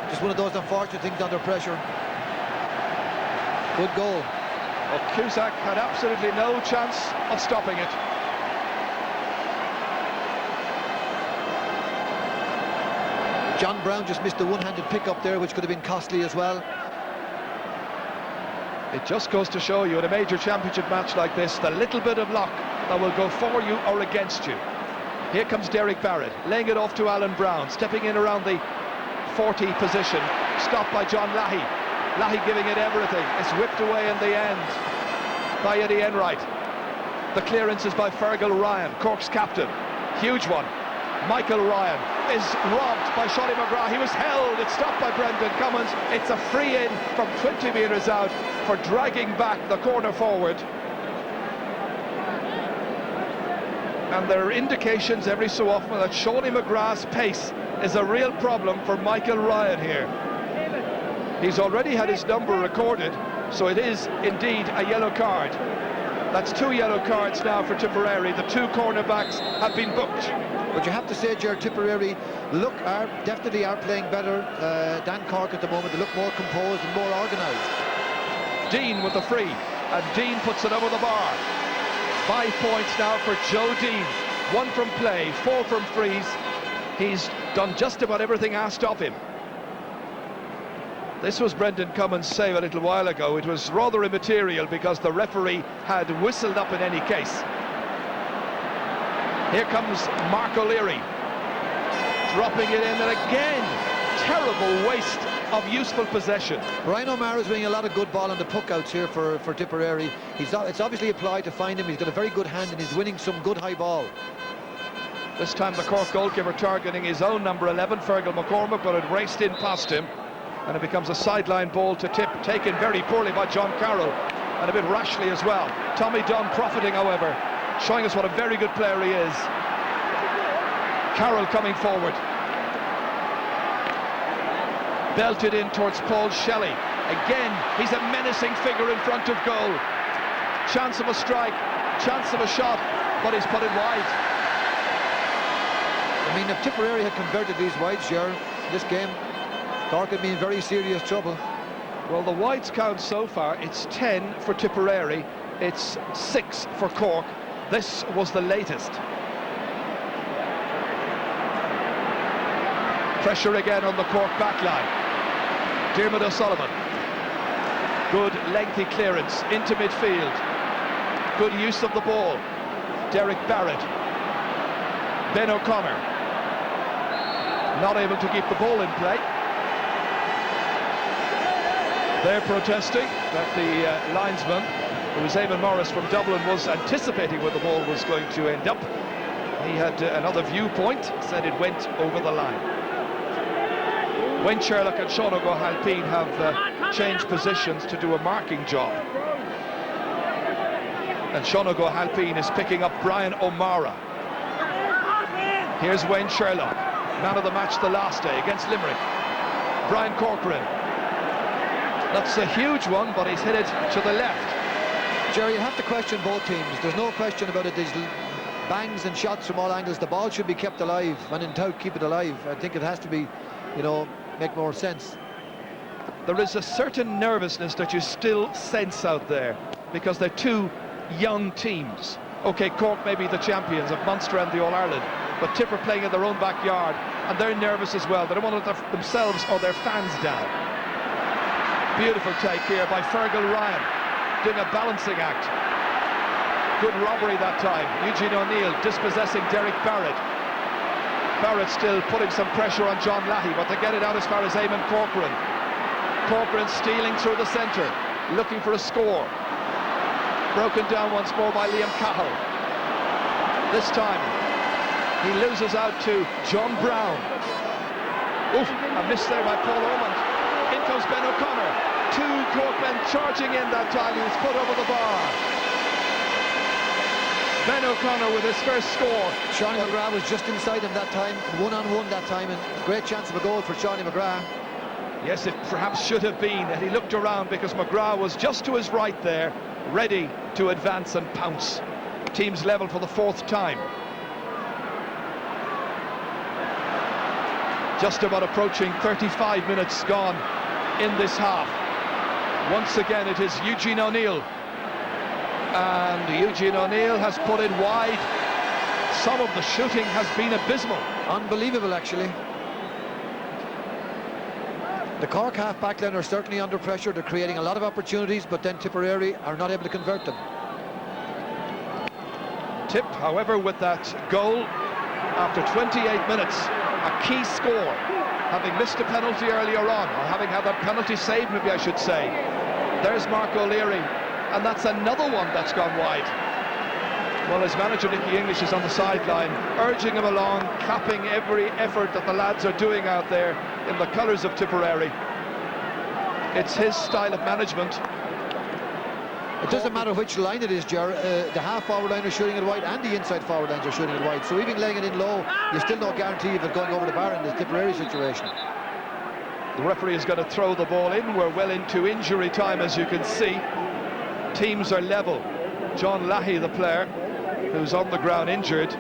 Just one of those unfortunate things under pressure. Good goal. Well, Cusack had absolutely no chance of stopping it. John Brown just missed the one-handed pick-up there, which could have been costly as well. It just goes to show you in a major championship match like this, the little bit of luck that will go for you or against you. Here comes Derek Barrett, laying it off to Alan Brown, stepping in around the 40 position, stopped by John Lahey. Lahey giving it everything. It's whipped away in the end by Eddie Enright. The clearance is by Fergal Ryan, Cork's captain. Huge one. Michael Ryan is robbed by Shawty McGrath. He was held. It's stopped by Brendan Cummins. It's a free in from 20 metres out for dragging back the corner forward. And there are indications every so often that Shawty McGrath's pace is a real problem for Michael Ryan here. He's already had his number recorded, so it is indeed a yellow card. That's 2 yellow cards now for Tipperary. The 2 cornerbacks have been booked. But you have to say, Ger, Tipperary definitely are playing better than Cork at the moment. They look more composed and more organised. Dean with the free, and Dean puts it over the bar. 5 points now for Joe Dean. 1 from play, 4 from frees. He's done just about everything asked of him. This was Brendan Cummins' save a little while ago. It was rather immaterial because the referee had whistled up in any case. Here comes Mark O'Leary, dropping it in, and again, terrible waste of useful possession. Brian O'Mara is winning a lot of good ball on the puckouts here for Tipperary. It's obviously applied to find him. He's got a very good hand and he's winning some good high ball. This time the Cork goalkeeper targeting his own number 11, Fergal McCormack, but it raced in past him, and it becomes a sideline ball to Tip, taken very poorly by John Carroll, and a bit rashly as well. Tommy Dunn profiting, however, showing us what a very good player he is. Carroll coming forward. Belted in towards Paul Shelley. Again, he's a menacing figure in front of goal. Chance of a strike, chance of a shot, but he's put it wide. I mean, if Tipperary had converted these wides, Ger, this game, Cork would be in very serious trouble. Well, the wides count so far, it's 10 for Tipperary, it's 6 for Cork. This was the latest. Pressure again on the Cork backline. Diarmuid O'Sullivan. Good lengthy clearance into midfield. Good use of the ball. Derek Barrett. Ben O'Connor. Not able to keep the ball in play. They're protesting that the linesman, who was Eamon Morris from Dublin, was anticipating where the ball was going to end up. He had another viewpoint, said it went over the line. Wayne Sherlock and Sean O'Halpine have changed positions to do a marking job. And Sean O'Halpine is picking up Brian O'Mara. Here's Wayne Sherlock, man of the match the last day against Limerick. Brian Corcoran. That's a huge one, but he's hit it to the left. Jerry, you have to question both teams. There's no question about it. There's bangs and shots from all angles. The ball should be kept alive. When in doubt, keep it alive. I think it has to be, you know, make more sense. There is a certain nervousness that you still sense out there because they're two young teams. OK, Cork may be the champions of Munster and the All-Ireland, but Tipper playing in their own backyard, and they're nervous as well. They don't want to let themselves or their fans down. Beautiful take here by Fergal Ryan, doing a balancing act. Good robbery that time. Eugene O'Neill dispossessing Derek Barrett. Barrett still putting some pressure on John Lahey, but they get it out as far as Eamon Corcoran. Corcoran stealing through the centre, looking for a score. Broken down once more by Liam Cahill. This time, he loses out to John Brown. Oof, a miss there by Paul Ormond. In comes Ben O'Connor. Two Cork men charging in that time. He was put over the bar. Ben O'Connor with his first score. Shawnee McGrath was just inside him that time, one-on-one that time, and great chance of a goal for Shawnee McGrath. Yes, it perhaps should have been, and he looked around because McGrath was just to his right there, ready to advance and pounce. Teams level for the fourth time. Just about approaching 35 minutes gone in this half. Once again, it is Eugene O'Neill. And Eugene O'Neill has put it wide. Some of the shooting has been abysmal. Unbelievable, actually. The Cork half-back line are certainly under pressure. They're creating a lot of opportunities, but then Tipperary are not able to convert them. Tip, however, with that goal after 28 minutes, a key score, having missed a penalty earlier on, or having had that penalty saved, maybe I should say. There's Mark O'Leary, and that's another one that's gone wide. Well, his manager Nicky English is on the sideline, urging him along, capping every effort that the lads are doing out there in the colours of Tipperary. It's his style of management. It doesn't matter which line it is, Ger. The half-forward line are shooting it wide, and the inside-forward lines are shooting it wide. So even laying it in low, you still no guarantee of it going over the bar in the Tipperary situation. The referee is going to throw the ball in. We're well into injury time, as you can see. Teams are level. John Lahey, the player, who's on the ground injured.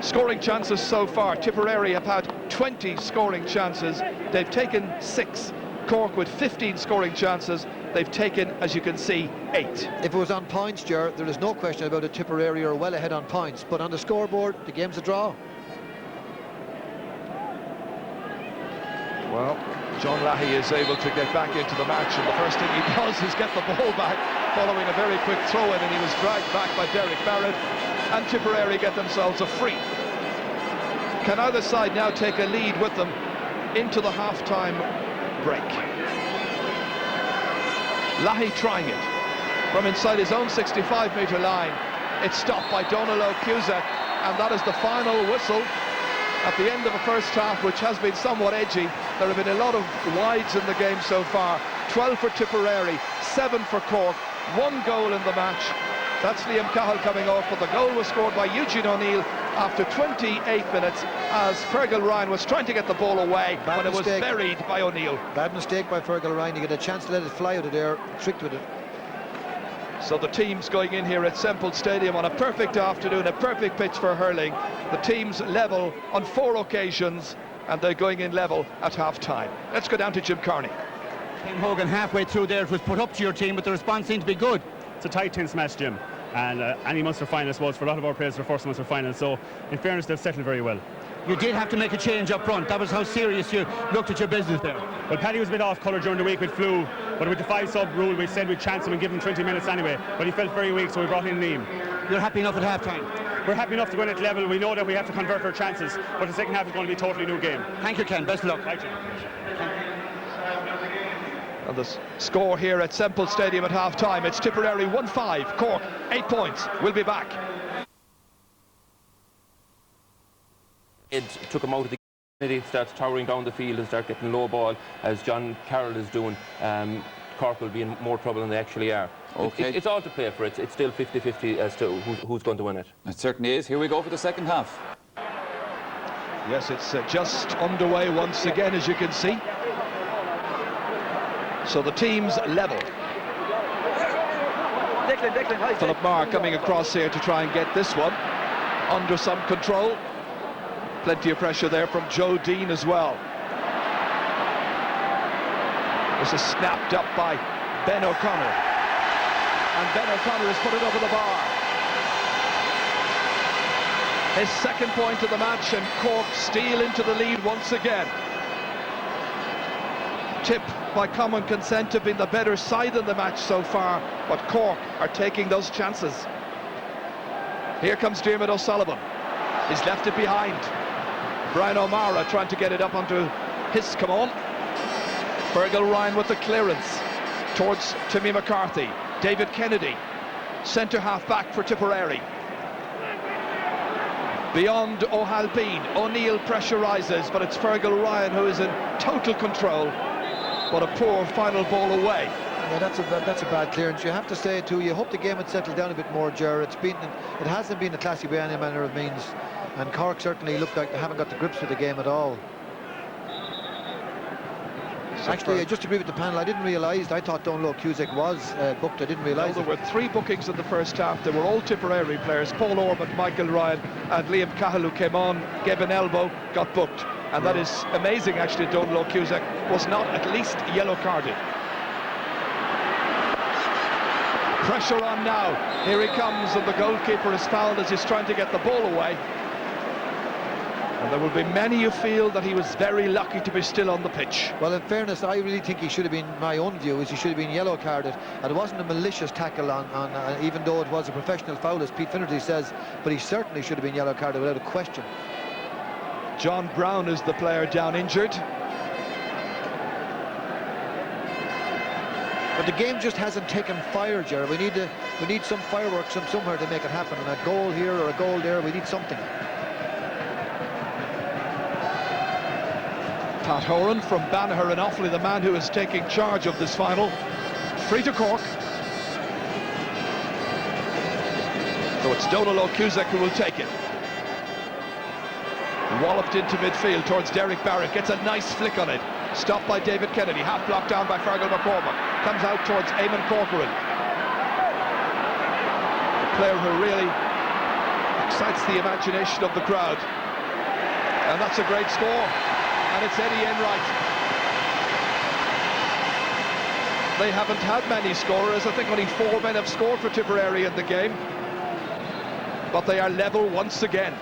Scoring chances so far. Tipperary have had 20 scoring chances. They've taken 6. Cork with 15 scoring chances. They've taken, as you can see, 8. If it was on points, Ger, there is no question about it. Tipperary are well ahead on points, but on the scoreboard, the game's a draw. Well, John Lahey is able to get back into the match, and the first thing he does is get the ball back following a very quick throw-in, and he was dragged back by Derek Barrett, and Tipperary get themselves a free. Can either side now take a lead with them into the half-time break? Lahey trying it from inside his own 65-metre line. It's stopped by Donald Cusack, and that is the final whistle at the end of the first half, which has been somewhat edgy. There have been a lot of wides in the game so far. 12 for Tipperary, 7 for Cork, 1 goal in the match. That's Liam Cahill coming off, but the goal was scored by Eugene O'Neill after 28 minutes as Fergal Ryan was trying to get the ball away, but it was buried by O'Neill. Bad mistake by Fergal Ryan. He got a chance to let it fly out of there, tricked with it. So the teams going in here at Semple Stadium on a perfect afternoon, a perfect pitch for hurling. The teams level on 4 occasions, and they're going in level at half-time. Let's go down to Jim Carney. Ken Hogan halfway through there, it was put up to your team, but the response seemed to be good. It's a tight, tense match, Jim, and any Munster final, I suppose, for a lot of our players, their first Munster final, so in fairness, they've settled very well. You did have to make a change up front. That was how serious you looked at your business there. Well, Paddy was a bit off colour during the week with flu, but with the 5-sub rule, we said we'd chance him and give him 20 minutes anyway, but he felt very weak, so we brought in Liam. You're happy enough at half-time? We're happy enough to go in at level. We know that we have to convert our chances, but the second half is going to be a totally new game. Thank you, Ken. Best of luck. Right, Jim. And the score here at Semple Stadium at half-time, it's Tipperary 1-5, Cork 8 points. We'll be back. It took him out of the game. He starts towering down the field and start getting low ball, as John Carroll is doing. Cork will be in more trouble than they actually are. Okay. It's all to play for. It's still 50-50 as to who's going to win it. It certainly is. Here we go for the second half. Yes, it's just underway once again, as you can see. So the teams level. Philip Marr coming across here to try and get this one under some control. Plenty of pressure there from Joe Dean as well. This is snapped up by Ben O'Connor. And Ben O'Connor has put it over the bar. His second point of the match, and Cork steal into the lead once again. Tip, by common consent, have been the better side in the match so far, but Cork are taking those chances. Here comes Diarmuid O'Sullivan. He's left it behind. Brian O'Mara trying to get it up onto his, come on. Fergal Ryan with the clearance towards Timmy McCarthy. David Kennedy, centre half back for Tipperary. Beyond O'Halpine, O'Neill pressurises, but it's Fergal Ryan who is in total control, but a poor final ball away. Yeah, that's a bad clearance. You have to say it too. You hope the game would settle down a bit more, Ger. It hasn't been a classy by any manner of means, and Cork certainly look like they haven't got the grips with the game at all. Actually, I just agree with the panel. I didn't realise. I thought Donal Cusack was booked. I didn't realise. No, there were 3 bookings in the first half. They were all Tipperary players. Paul Ormond, Michael Ryan and Liam Cahill, who came on, gave an elbow, got booked. And that is amazing, actually. Donal Cusack was not at least yellow carded. Pressure on now. Here he comes, and the goalkeeper is fouled as he's trying to get the ball away. And there will be many who feel that he was very lucky to be still on the pitch. Well, in fairness, I really think he should have been, my own view is he should have been yellow carded. And it wasn't a malicious tackle on even though it was a professional foul, as Pete Finnerty says, but he certainly should have been yellow carded without a question. John Brown is the player down injured. But the game just hasn't taken fire, Gerard. We need some fireworks from somewhere to make it happen. And a goal here or a goal there, we need something. Pat Horan from Banagher and Offaly, the man who is taking charge of this final. Free to Cork. So it's Donal Cusack who will take it. Walloped into midfield towards Derek Barrett. Gets a nice flick on it. Stopped by David Kennedy. Half blocked down by Fergal McCormack. Comes out towards Eamon Corcoran. A player who really excites the imagination of the crowd. And that's a great score. And it's Eddie Enright. They haven't had many scorers. I think only 4 men have scored for Tipperary in the game. But they are level once again.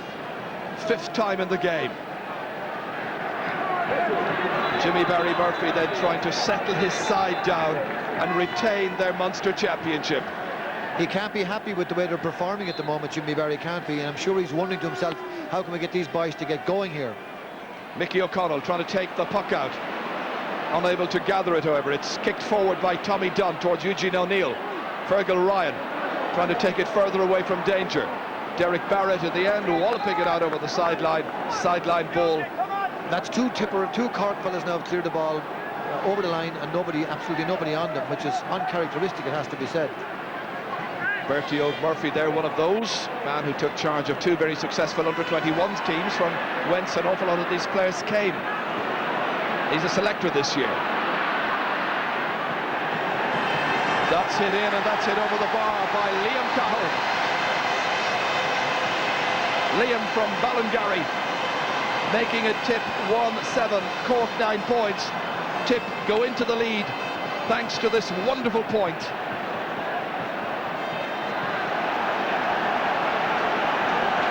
5th time in the game. Jimmy Barry Murphy then trying to settle his side down and retain their Munster championship. He can't be happy with the way they're performing at the moment, Jimmy Barry can't be, and I'm sure he's wondering to himself, how can we get these boys to get going here? Mickey O'Connell trying to take the puck out. Unable to gather it, however. It's kicked forward by Tommy Dunn towards Eugene O'Neill. Fergal Ryan trying to take it further away from danger. Derek Barrett at the end, walloping it out over the sideline ball. That's two Cork fellas now have cleared the ball over the line, and absolutely nobody on them, which is uncharacteristic, it has to be said. Bertie O'Murphy there, one of those, man who took charge of 2 very successful under-21s teams from whence an awful lot of these players came. He's a selector this year. That's hit in, and that's hit over the bar by Liam Cahill. Liam from Ballingarry making it Tip 1-7, Cork 9 points. Tip go into the lead thanks to this wonderful point.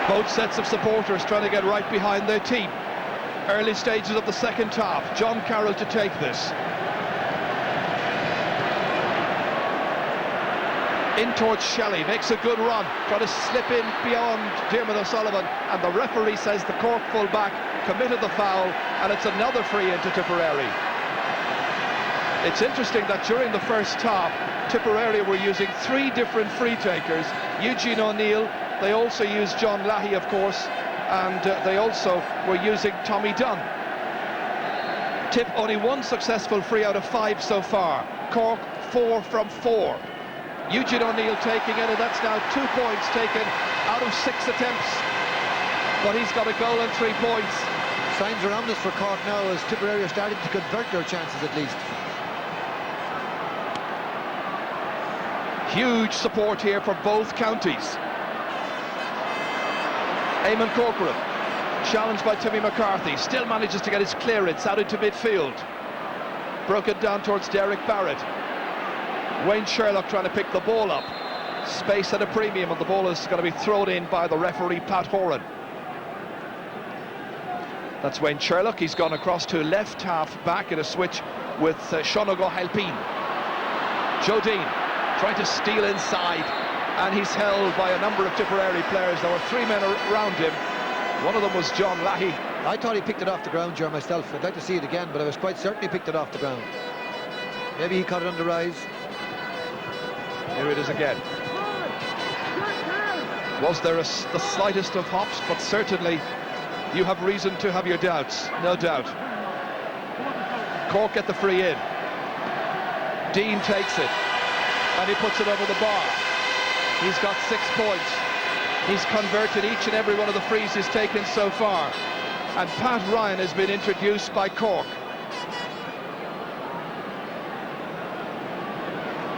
Both sets of supporters trying to get right behind their team. Early stages of the second half. John Carroll to take this. In towards Shelley, makes a good run, trying to slip in beyond Diarmuid O'Sullivan, and the referee says the Cork full-back committed the foul, and it's another free into Tipperary. It's interesting that during the first half, Tipperary were using 3 different free takers. Eugene O'Neill, they also used John Lahey, of course, and they also were using Tommy Dunn. Tip only 1 successful free out of 5 so far. Cork 4 from 4. Eugene O'Neill taking it, and that's now 2 points taken out of 6 attempts. But he's got a goal and 3 points. Signs around us for Cork now as Tipperary are starting to convert their chances at least. Huge support here for both counties. Eamon Corcoran, challenged by Timmy McCarthy, still manages to get his clearance out into midfield. Broken down towards Derek Barrett. Wayne Sherlock trying to pick the ball up. Space at a premium, and the ball is going to be thrown in by the referee, Pat Horan. That's Wayne Sherlock. He's gone across to left half back in a switch with Seanága Halpin. Joe Dean trying to steal inside, and he's held by a number of Tipperary players. There were 3 men around him. One of them was John Lahey. I thought he picked it off the ground, Ger, myself. I'd like to see it again, but I was quite certain he picked it off the ground. Maybe he caught it on the rise. Here it is again. Was there the slightest of hops? But certainly you have reason to have your doubts, no doubt. Cork get the free in. Dean takes it, and he puts it over the bar. He's got 6 points. He's converted each and every one of the frees he's taken so far. And Pat Ryan has been introduced by Cork.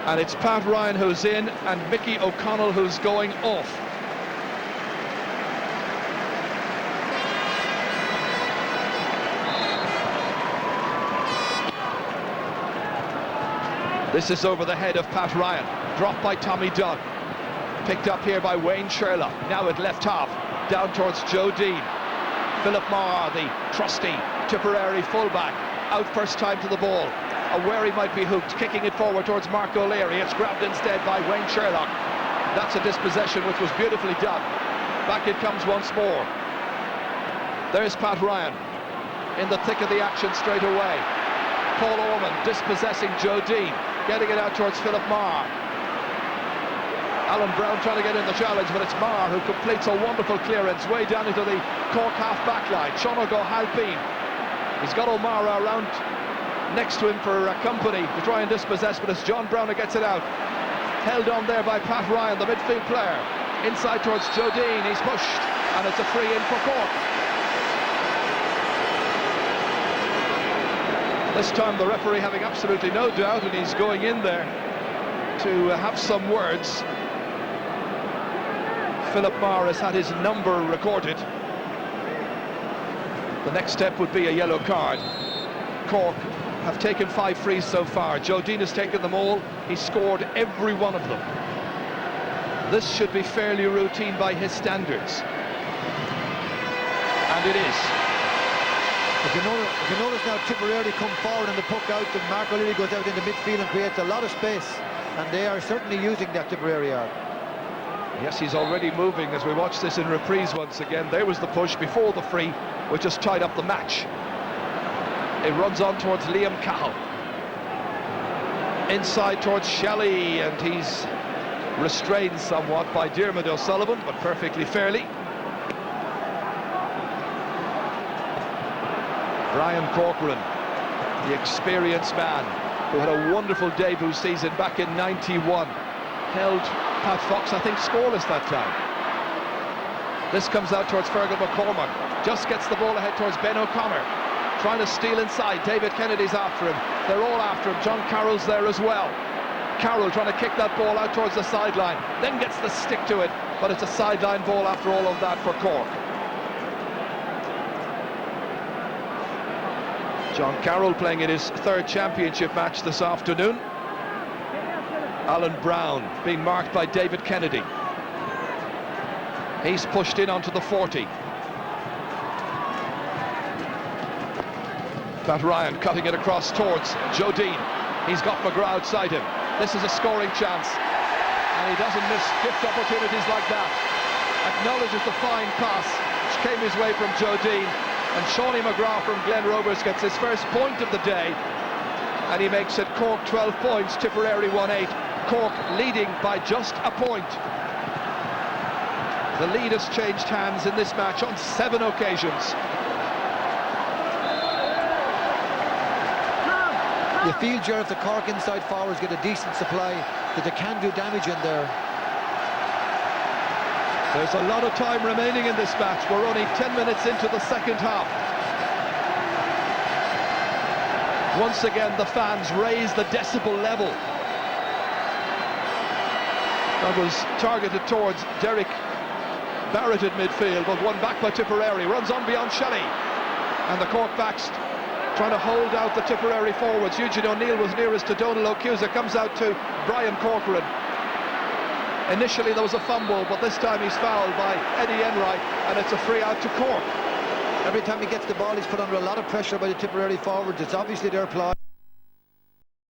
And it's Pat Ryan who's in, and Mickey O'Connell who's going off. This is over the head of Pat Ryan. Dropped by Tommy Dunn. Picked up here by Wayne Sherlock. Now at left half. Down towards Joe Dean. Philip Maher, the trusty Tipperary fullback. Out first time to the ball. Aware he might be hooked. Kicking it forward towards Mark O'Leary. It's grabbed instead by Wayne Sherlock. That's a dispossession which was beautifully done. Back it comes once more. There's Pat Ryan in the thick of the action straight away. Paul Orman dispossessing Joe Dean. Getting it out towards Philip Maher. Alan Brown trying to get in the challenge, but it's Maher who completes a wonderful clearance way down into the Cork half-back line. Seanága Halpin. He's got O'Mara around next to him for company to try and dispossess, but it's John Brown who gets it out. Held on there by Pat Ryan, the midfield player. Inside towards Joe Dean. He's pushed, and it's a free in for Cork. This time the referee having absolutely no doubt, and he's going in there to have some words. Philip Maher has had his number recorded. The next step would be a yellow card. Cork have taken 5 frees so far. Joe Dean has taken them all. He's scored every one of them. This should be fairly routine by his standards. And it is. If you notice now, Tipperary come forward and the puck out, and Mark O'Leary goes out into midfield and creates a lot of space, and they are certainly using that, Tipperary are. Yes, he's already moving as we watch this in reprise once again. There was the push before the free, which has tied up the match. It runs on towards Liam Cahill. Inside towards Shelley, and he's restrained somewhat by Diarmuid O'Sullivan, but perfectly fairly. Brian Corcoran, the experienced man who had a wonderful debut season back in '91, held Pat Fox, I think, scoreless that time. This comes out towards Fergal McCormack, just gets the ball ahead towards Ben O'Connor, trying to steal inside. David Kennedy's after him, they're all after him. John Carroll's there as well. Carroll trying to kick that ball out towards the sideline, then gets the stick to it, but it's a sideline ball after all of that for Cork. John Carroll playing in his 3rd championship match this afternoon. Alan Brown being marked by David Kennedy. He's pushed in onto the 40. Pat Ryan cutting it across towards Joe Dean. He's got McGrath outside him. This is a scoring chance, and he doesn't miss gift opportunities like that. Acknowledges the fine pass which came his way from Joe Dean. And Shawnee McGrath from Glen Rovers gets his first point of the day, and he makes it Cork 12 points, Tipperary 1-8. Cork leading by just a point. The lead has changed hands in this match on 7 occasions. You feel, Ger, if the Cork inside forwards get a decent supply, that they can do damage in there. There's a lot of time remaining in this match. We're only 10 minutes into the second half. Once again, the fans raise the decibel level. That was targeted towards Derek Barrett in midfield, but won back by Tipperary. Runs on beyond Shelley. And the Cork backs trying to hold out the Tipperary forwards. Eugene O'Neill was nearest to Donal O'Cusa, comes out to Brian Corcoran. Initially there was a fumble, but this time he's fouled by Eddie Enright, and it's a free out to Cork. Every time he gets the ball, he's put under a lot of pressure by the Tipperary forwards. It's obviously their ploy.